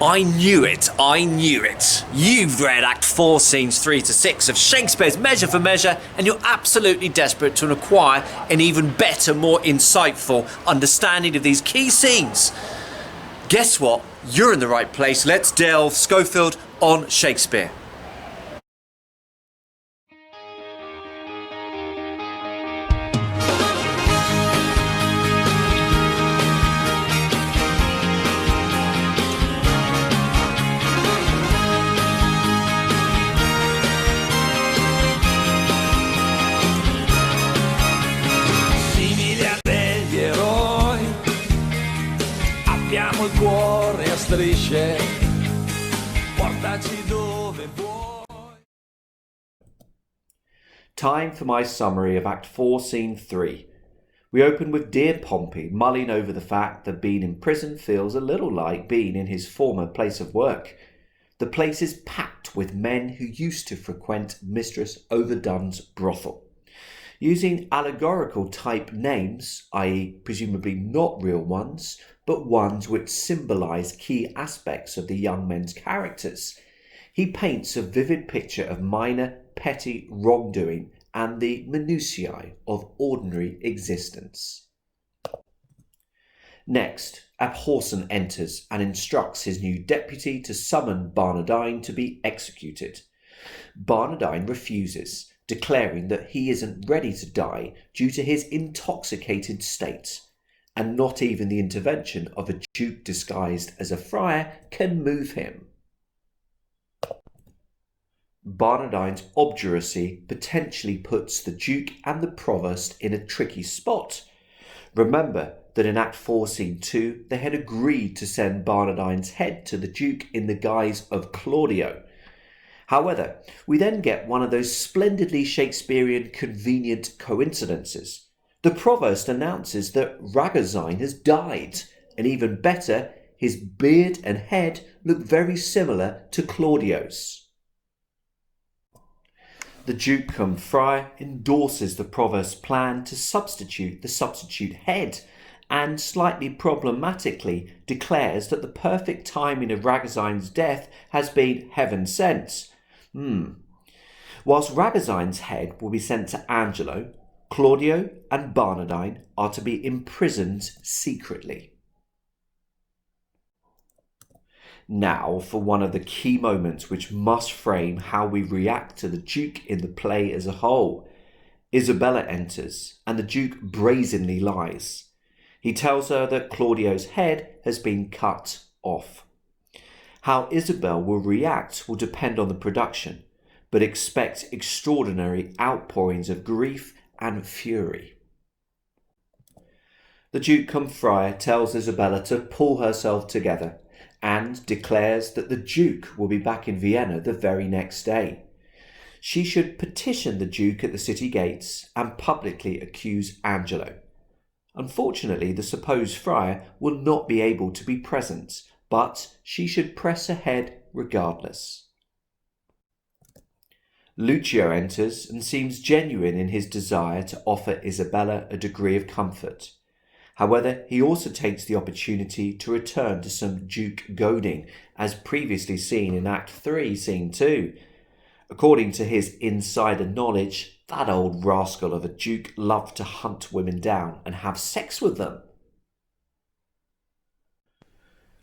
I knew it, I knew it. You've read Act 4, Scenes 3 to 6 of Shakespeare's Measure for Measure, and you're absolutely desperate to acquire an even better, more insightful understanding of these key scenes. Guess what? You're in the right place. Let's delve Schofield on Shakespeare. Abbiamo il cuore a strisce, portaci dove vuoi. Time for my summary of Act 4, Scene 3. We open with dear Pompey mulling over the fact that being in prison feels a little like being in his former place of work. The place is packed with men who used to frequent Mistress Overdone's brothel. Using allegorical type names, i.e. presumably not real ones, but ones which symbolise key aspects of the young men's characters, he paints a vivid picture of minor, petty wrongdoing and the minutiae of ordinary existence. Next, Abhorsen enters and instructs his new deputy to summon Barnardine to be executed. Barnardine refuses, declaring that he isn't ready to die due to his intoxicated state, and not even the intervention of a duke disguised as a friar can move him. Barnardine's obduracy potentially puts the duke and the provost in a tricky spot. Remember that in Act 4, Scene 2, they had agreed to send Barnardine's head to the duke in the guise of Claudio. However, we then get one of those splendidly Shakespearean convenient coincidences. The provost announces that Ragozine has died, and even better, his beard and head look very similar to Claudio's. The Duke cum Friar endorses the provost's plan to substitute the substitute head, and slightly problematically declares that the perfect timing of Ragozine's death has been heaven sent. Whilst Ragozine's head will be sent to Angelo, Claudio and Barnardine are to be imprisoned secretly. Now for one of the key moments which must frame how we react to the Duke in the play as a whole. Isabella enters, and the Duke brazenly lies. He tells her that Claudio's head has been cut off. How Isabel will react will depend on the production, but expect extraordinary outpourings of grief and fury. The Duke cum Friar tells Isabella to pull herself together and declares that the Duke will be back in Vienna the very next day. She should petition the Duke at the city gates and publicly accuse Angelo. Unfortunately, the supposed friar will not be able to be present, but she should press ahead regardless. Lucio enters and seems genuine in his desire to offer Isabella a degree of comfort. However, he also takes the opportunity to return to some Duke goading, as previously seen in Act 3, Scene 2. According to his insider knowledge, that old rascal of a Duke loved to hunt women down and have sex with them.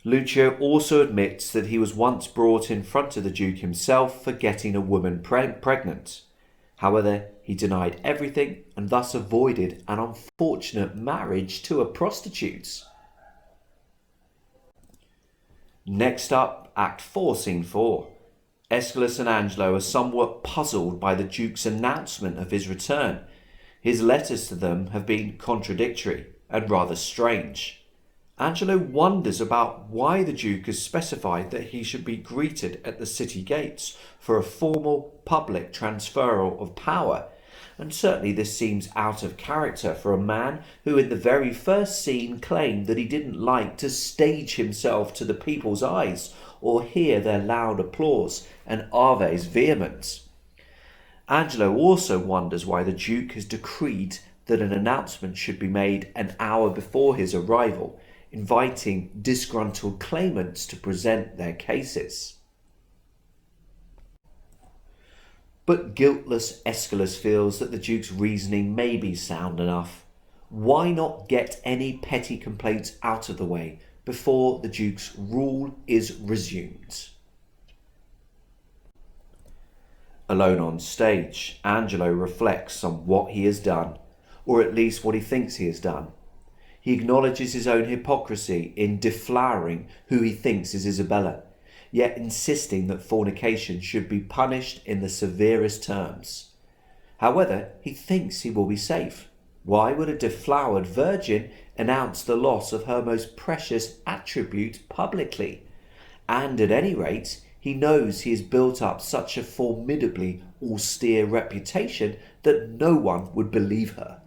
Lucio also admits that he was once brought in front of the Duke himself for getting a woman pregnant. However, he denied everything and thus avoided an unfortunate marriage to a prostitute. Next up, Act 4, Scene 4. Aeschylus and Angelo are somewhat puzzled by the Duke's announcement of his return. His letters to them have been contradictory and rather strange. Angelo wonders about why the Duke has specified that he should be greeted at the city gates for a formal public transferal of power, and certainly this seems out of character for a man who in the very first scene claimed that he didn't like to stage himself to the people's eyes or hear their loud applause and Aves vehemence. Angelo also wonders why the Duke has decreed that an announcement should be made an hour before his arrival, inviting disgruntled claimants to present their cases. But guiltless Aeschylus feels that the Duke's reasoning may be sound enough. Why not get any petty complaints out of the way before the Duke's rule is resumed? Alone on stage, Angelo reflects on what he has done, or at least what he thinks he has done. He acknowledges his own hypocrisy in deflowering who he thinks is Isabella, yet insisting that fornication should be punished in the severest terms. However, he thinks he will be safe. Why would a deflowered virgin announce the loss of her most precious attribute publicly? And at any rate, he knows he has built up such a formidably austere reputation that no one would believe her.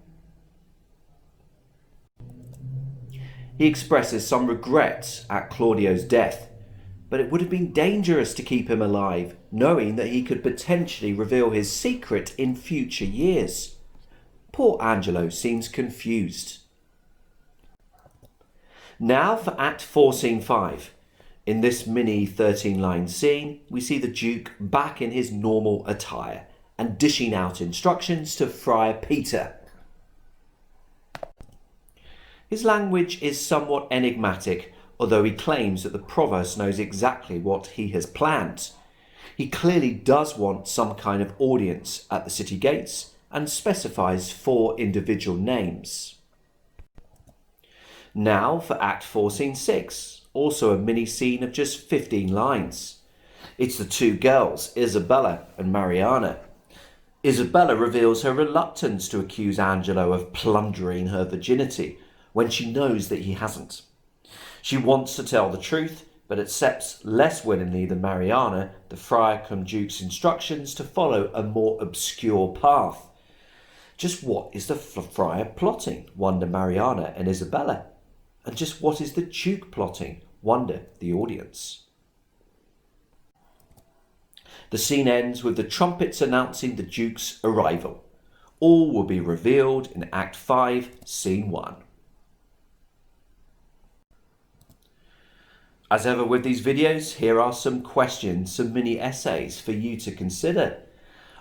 He expresses some regret at Claudio's death, but it would have been dangerous to keep him alive, knowing that he could potentially reveal his secret in future years. Poor Angelo seems confused. Now for Act 4, Scene 5. In this mini 13-line scene, we see the Duke back in his normal attire and dishing out instructions to Friar Peter. His language is somewhat enigmatic, although he claims that the provost knows exactly what he has planned. He clearly does want some kind of audience at the city gates and specifies 4 individual names. Now for Act 4, Scene 6, also a mini scene of just 15 lines. It's the 2 girls, Isabella and Mariana. Isabella reveals her reluctance to accuse Angelo of plundering her virginity when she knows that he hasn't. She wants to tell the truth, but accepts less willingly than Mariana the friar cum duke's instructions to follow a more obscure path. Just what is the friar plotting, wonder Mariana and Isabella? And just what is the Duke plotting, wonder the audience? The scene ends with the trumpets announcing the Duke's arrival. All will be revealed in Act 5, Scene 1. As ever with these videos, here are some questions, some mini essays for you to consider.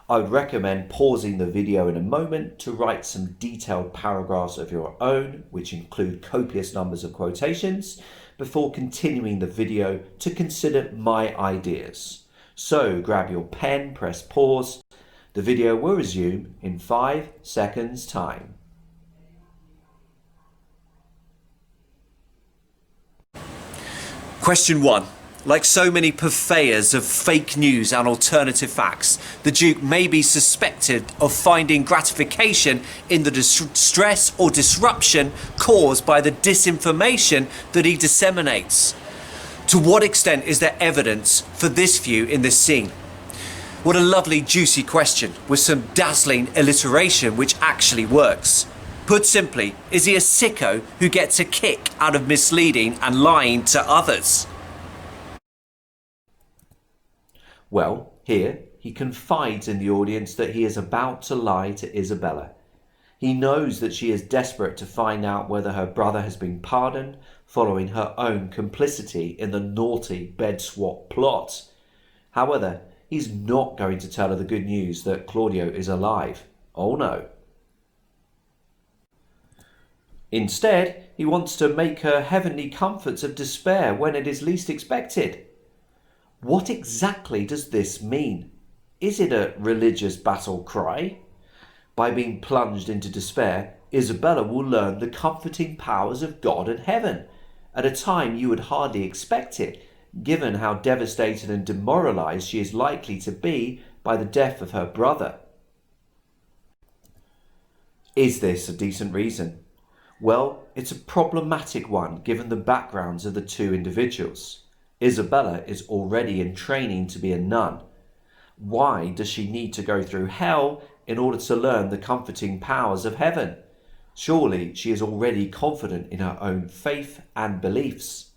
I would recommend pausing the video in a moment to write some detailed paragraphs of your own, which include copious numbers of quotations, before continuing the video to consider my ideas. So grab your pen, press pause. The video will resume in 5 seconds time. Question 1. Like so many purveyors of fake news and alternative facts, the Duke may be suspected of finding gratification in the distress or disruption caused by the disinformation that he disseminates. To what extent is there evidence for this view in this scene? What a lovely juicy question with some dazzling alliteration which actually works. Put simply, is he a sicko who gets a kick out of misleading and lying to others? Well, here he confides in the audience that he is about to lie to Isabella. He knows that she is desperate to find out whether her brother has been pardoned following her own complicity in the naughty bed swap plot. However, he's not going to tell her the good news that Claudio is alive. Oh no. Instead, he wants to make her heavenly comforts of despair when it is least expected. What exactly does this mean? Is it a religious battle cry? By being plunged into despair, Isabella will learn the comforting powers of God and heaven, at a time you would hardly expect it, given how devastated and demoralized she is likely to be by the death of her brother. Is this a decent reason? Well, it's a problematic one given the backgrounds of the 2 individuals. Isabella is already in training to be a nun. Why does she need to go through hell in order to learn the comforting powers of heaven? Surely she is already confident in her own faith and beliefs.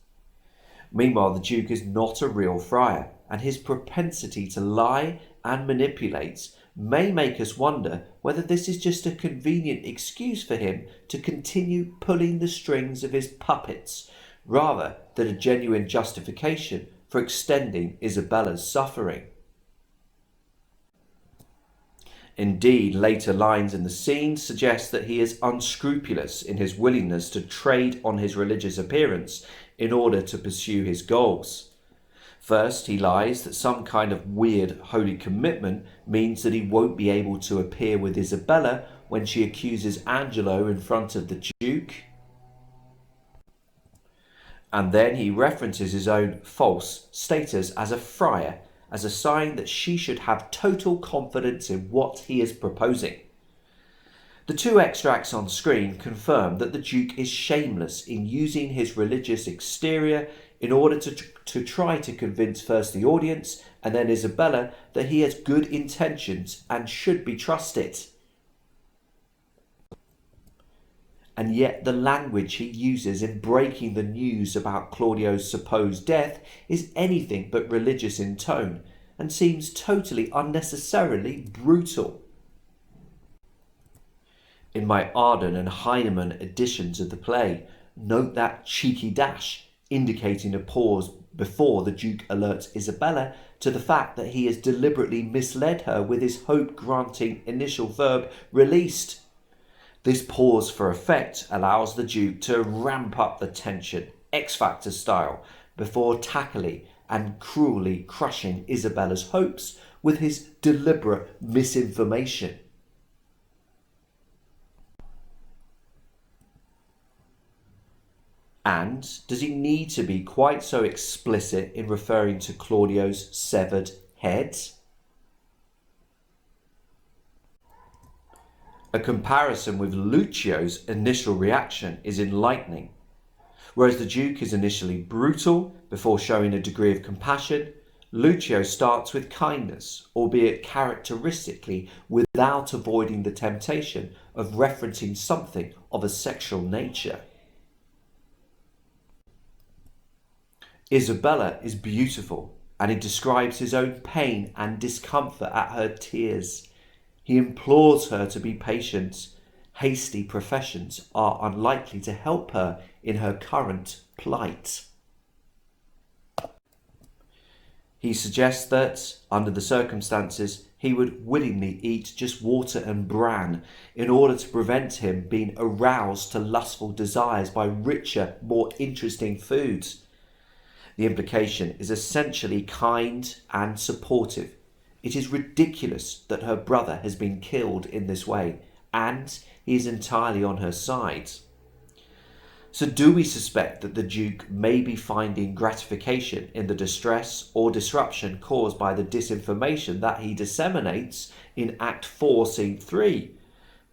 Meanwhile, the Duke is not a real friar, and his propensity to lie and manipulate may make us wonder whether this is just a convenient excuse for him to continue pulling the strings of his puppets, rather than a genuine justification for extending Isabella's suffering. Indeed, later lines in the scene suggest that he is unscrupulous in his willingness to trade on his religious appearance in order to pursue his goals. First, he lies that some kind of weird holy commitment means that he won't be able to appear with Isabella when she accuses Angelo in front of the Duke. And then he references his own false status as a friar, as a sign that she should have total confidence in what he is proposing. The two extracts on screen confirm that the Duke is shameless in using his religious exterior in order to try to convince first the audience and then Isabella that he has good intentions and should be trusted. And yet the language he uses in breaking the news about Claudio's supposed death is anything but religious in tone and seems totally unnecessarily brutal. In my Arden and Heinemann editions of the play, note that cheeky dash indicating a pause before the Duke alerts Isabella to the fact that he has deliberately misled her with his hope-granting initial verb released. This pause for effect allows the Duke to ramp up the tension, X-Factor style, before tackling and cruelly crushing Isabella's hopes with his deliberate misinformation. And does he need to be quite so explicit in referring to Claudio's severed head? A comparison with Lucio's initial reaction is enlightening. Whereas the Duke is initially brutal before showing a degree of compassion, Lucio starts with kindness, albeit characteristically without avoiding the temptation of referencing something of a sexual nature. Isabella is beautiful, and he describes his own pain and discomfort at her tears. He implores her to be patient. Hasty professions are unlikely to help her in her current plight. He suggests that, under the circumstances, he would willingly eat just water and bran in order to prevent him being aroused to lustful desires by richer, more interesting foods. The implication is essentially kind and supportive. It is ridiculous that her brother has been killed in this way, and he is entirely on her side. So do we suspect that the Duke may be finding gratification in the distress or disruption caused by the disinformation that he disseminates in Act 4, Scene 3?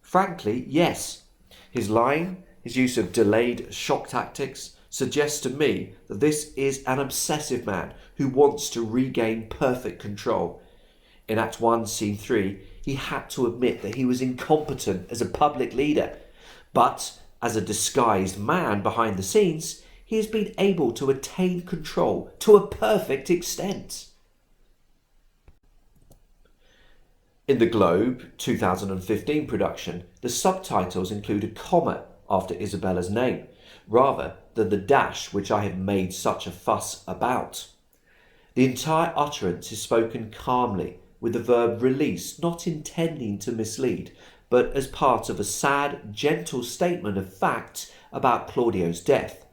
Frankly, yes. His lying, his use of delayed shock tactics, suggests to me that this is an obsessive man who wants to regain perfect control. In Act 1, Scene 3, he had to admit that he was incompetent as a public leader, but as a disguised man behind the scenes, he has been able to attain control to a perfect extent. In the Globe 2015 production, the subtitles include a comma after Isabella's name, rather than the dash which I have made such a fuss about. The entire utterance is spoken calmly, with the verb release not intending to mislead, but as part of a sad, gentle statement of fact about Claudio's death.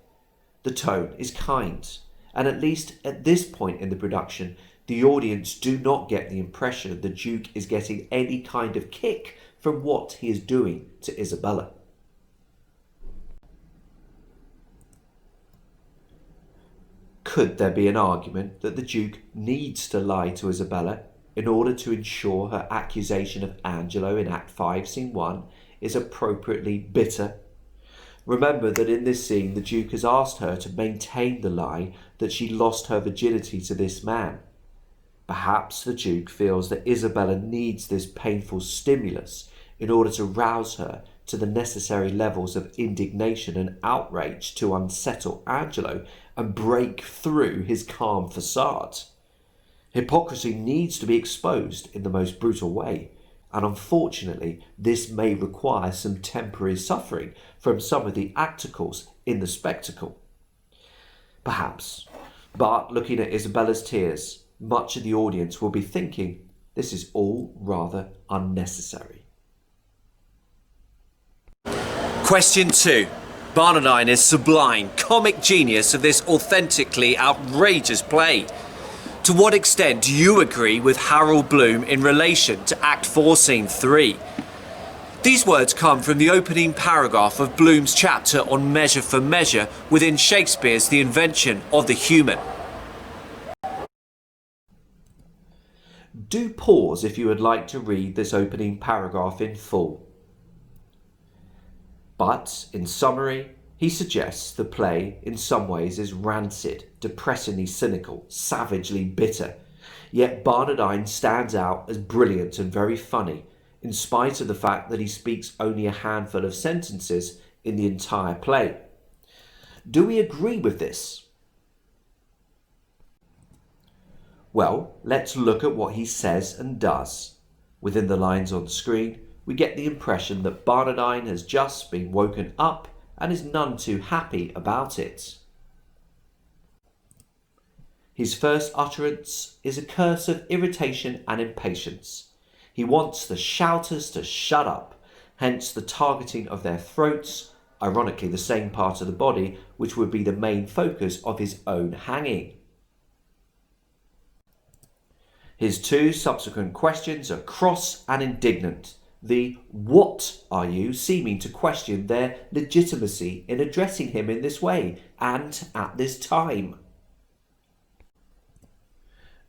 The tone is kind, and at least at this point in the production, the audience do not get the impression the Duke is getting any kind of kick from what he is doing to Isabella. Could there be an argument that the Duke needs to lie to Isabella in order to ensure her accusation of Angelo in Act 5, Scene 1 is appropriately bitter? Remember that in this scene the Duke has asked her to maintain the lie that she lost her virginity to this man. Perhaps the Duke feels that Isabella needs this painful stimulus in order to rouse her to the necessary levels of indignation and outrage to unsettle Angelo and break through his calm facade. Hypocrisy needs to be exposed in the most brutal way, and unfortunately this may require some temporary suffering from some of the actors in the spectacle. Perhaps, but looking at Isabella's tears, much of the audience will be thinking this is all rather unnecessary. Question 2. Barnardine is sublime, comic genius of this authentically outrageous play. To what extent do you agree with Harold Bloom in relation to Act 4, Scene 3? These words come from the opening paragraph of Bloom's chapter on Measure for Measure within Shakespeare's The Invention of the Human. Do pause if you would like to read this opening paragraph in full. But, in summary, he suggests the play in some ways is rancid, depressingly cynical, savagely bitter. Yet Barnardine stands out as brilliant and very funny, in spite of the fact that he speaks only a handful of sentences in the entire play. Do we agree with this? Well, let's look at what he says and does. Within the lines on the screen, we get the impression that Barnardine has just been woken up and is none too happy about it. His first utterance is a curse of irritation and impatience. He wants the shouters to shut up, hence the targeting of their throats, ironically the same part of the body which would be the main focus of his own hanging. His two subsequent questions are cross and indignant, the "what are you" seeming to question their legitimacy in addressing him in this way and at this time.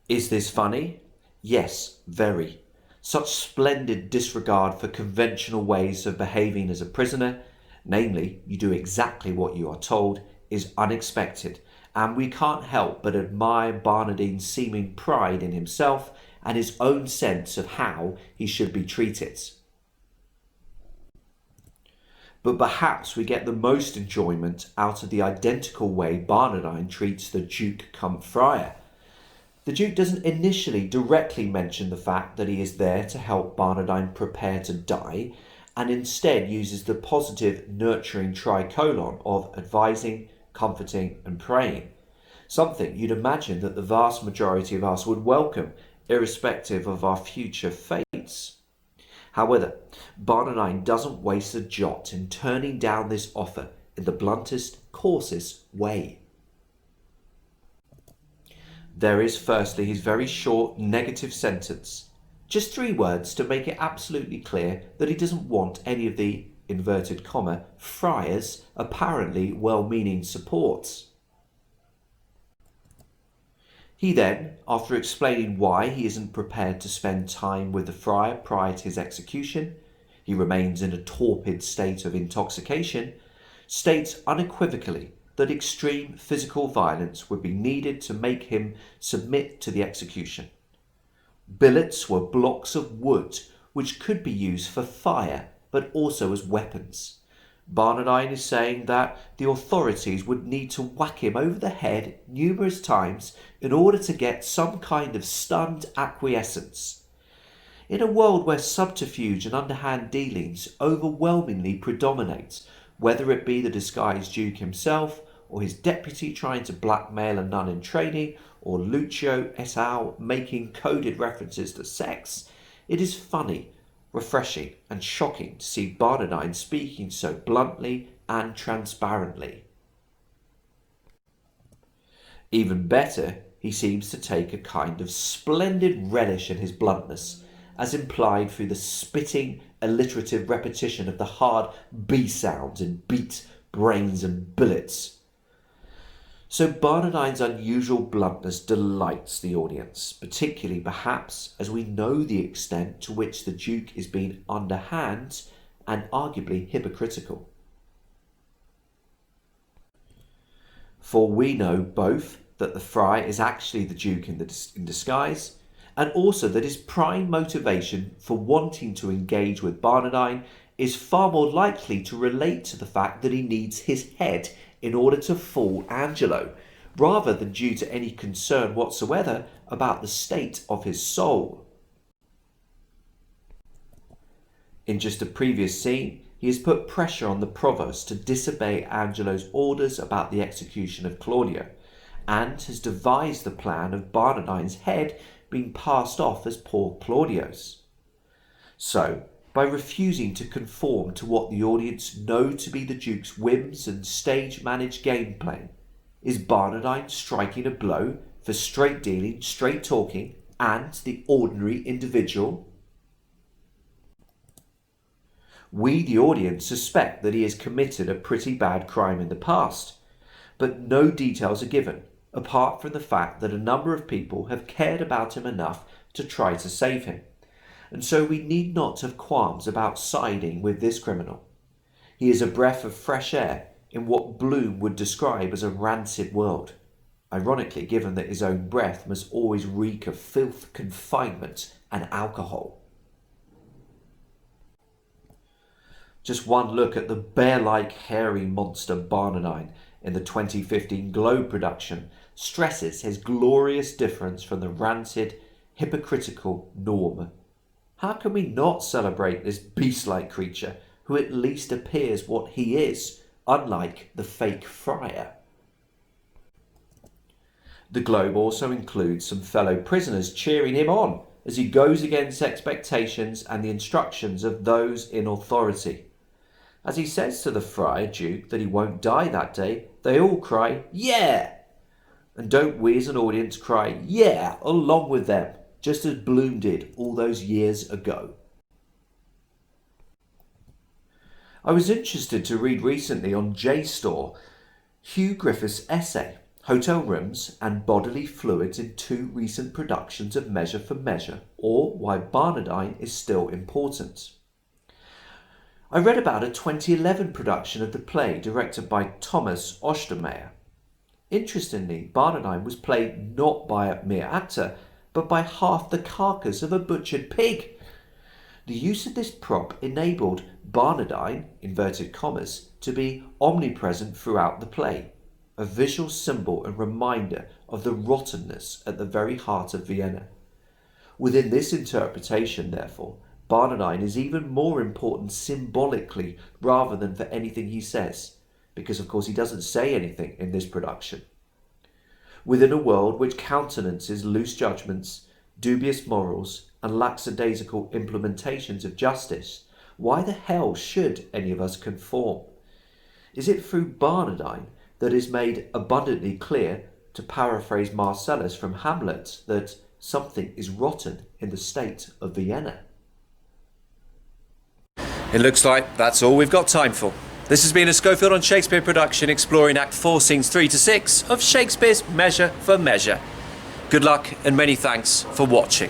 Is this funny? Yes, very. Such splendid disregard for conventional ways of behaving as a prisoner, namely, you do exactly what you are told, is unexpected, and we can't help but admire Barnardine's seeming pride in himself and his own sense of how he should be treated. But perhaps we get the most enjoyment out of the identical way Barnardine treats the Duke cum Friar. The Duke doesn't initially directly mention the fact that he is there to help Barnardine prepare to die, and instead uses the positive, nurturing tricolon of advising, comforting and praying. Something you'd imagine that the vast majority of us would welcome, irrespective of our future fates. However, Barnardine doesn't waste a jot in turning down this offer in the bluntest, coarsest way. There is firstly his very short negative sentence, just 3 words to make it absolutely clear that he doesn't want any of the, inverted comma, friars' apparently well-meaning supports. He then, after explaining why he isn't prepared to spend time with the friar prior to his execution, he remains in a torpid state of intoxication, states unequivocally that extreme physical violence would be needed to make him submit to the execution. Billets were blocks of wood which could be used for fire but also as weapons. Barnardine is saying that the authorities would need to whack him over the head numerous times in order to get some kind of stunned acquiescence. In a world where subterfuge and underhand dealings overwhelmingly predominate, whether it be the disguised Duke himself, or his deputy trying to blackmail a nun in training, or Lucio et al. Making coded references to sex, it is funny, refreshing and shocking to see Barnardine speaking so bluntly and transparently. Even better, he seems to take a kind of splendid relish in his bluntness, as implied through the spitting, alliterative repetition of the hard B sounds in beat, brains and billets. So Barnardine's unusual bluntness delights the audience, particularly perhaps as we know the extent to which the Duke is being underhand and arguably hypocritical. For we know both that the friar is actually the Duke in disguise, and also that his prime motivation for wanting to engage with Barnardine is far more likely to relate to the fact that he needs his head in order to fool Angelo, rather than due to any concern whatsoever about the state of his soul. In just a previous scene, he has put pressure on the provost to disobey Angelo's orders about the execution of Claudio, and has devised the plan of Barnardine's head being passed off as poor Claudio's. So, by refusing to conform to what the audience know to be the Duke's whims and stage-managed gameplay, is Barnardine striking a blow for straight dealing, straight talking, and the ordinary individual? We, the audience, suspect that he has committed a pretty bad crime in the past, but no details are given, apart from the fact that a number of people have cared about him enough to try to save him, and so we need not have qualms about siding with this criminal. He is a breath of fresh air in what Bloom would describe as a rancid world, ironically given that his own breath must always reek of filth, confinement and alcohol. Just one look at the bear-like hairy monster Barnardine in the 2015 Globe production stresses his glorious difference from the rancid, hypocritical norm. How can we not celebrate this beast-like creature who at least appears what he is, unlike the fake friar? The Globe also includes some fellow prisoners cheering him on as he goes against expectations and the instructions of those in authority. As he says to the friar Duke that he won't die that day, they all cry, "Yeah!" And don't we as an audience cry, "Yeah!" along with them, just as Bloom did all those years ago? I was interested to read recently on JSTOR Hugh Griffiths' essay, Hotel Rooms and Bodily Fluids in Two Recent Productions of Measure for Measure, or Why Barnardine is Still Important. I read about a 2011 production of the play directed by Thomas Ostermeyer. Interestingly, Barnardine was played not by a mere actor, but by half the carcass of a butchered pig. The use of this prop enabled Barnardine, inverted commas, to be omnipresent throughout the play, a visual symbol and reminder of the rottenness at the very heart of Vienna. Within this interpretation, therefore, Barnardine is even more important symbolically rather than for anything he says, because of course he doesn't say anything in this production. Within a world which countenances loose judgments, dubious morals, and lackadaisical implementations of justice, why the hell should any of us conform? Is it through Barnardine that is made abundantly clear, to paraphrase Marcellus from Hamlet, that something is rotten in the state of Vienna? It looks like that's all we've got time for. This has been a Schofield on Shakespeare production exploring Act 4, Scenes 3 to 6 of Shakespeare's Measure for Measure. Good luck and many thanks for watching.